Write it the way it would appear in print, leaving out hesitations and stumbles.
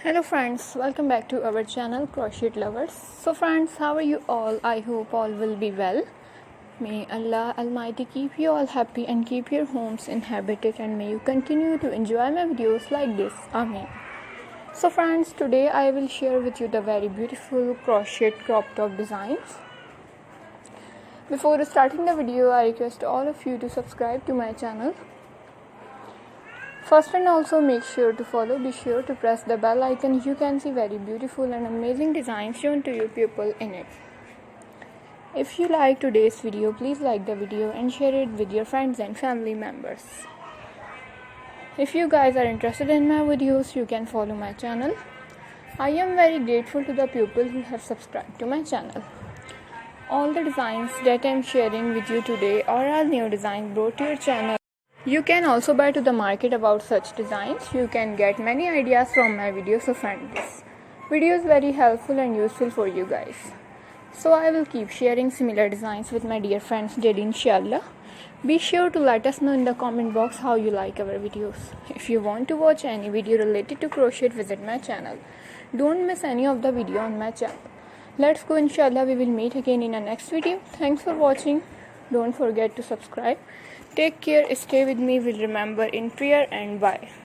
Hello friends, welcome back to our channel Crochet Lovers. So friends, how are you all? I hope all will be well. May Allah Almighty keep you all happy and keep your homes inhabited, and may you continue to enjoy my videos like this. Amen. So friends, today I will share with you the very beautiful crochet crop top designs. Before starting the video, I request all of you to subscribe to my channel. First and also make sure to follow, be sure to press the bell icon. You can see very beautiful and amazing designs shown to you people in it. If you like today's video, please like the video and share it with your friends and family members. If you guys are interested in my videos, you can follow my channel. I am very grateful to the people who have subscribed to my channel. All the designs that I am sharing with you today are all new designs brought to your channel. You can also buy to the market about such designs. You can get many ideas from my videos, so find this video is very helpful and useful for you guys. So I will keep sharing similar designs with my dear friends daily, inshallah. Be sure to let us know in the comment box how you like our videos. If you want to watch any video related to crochet, visit my channel. Don't miss any of the video on my channel. Let's go, inshallah. We will meet again in the next video. Thanks for watching. Don't forget to subscribe. Take care, stay with me, we'll remember in prayer, and bye.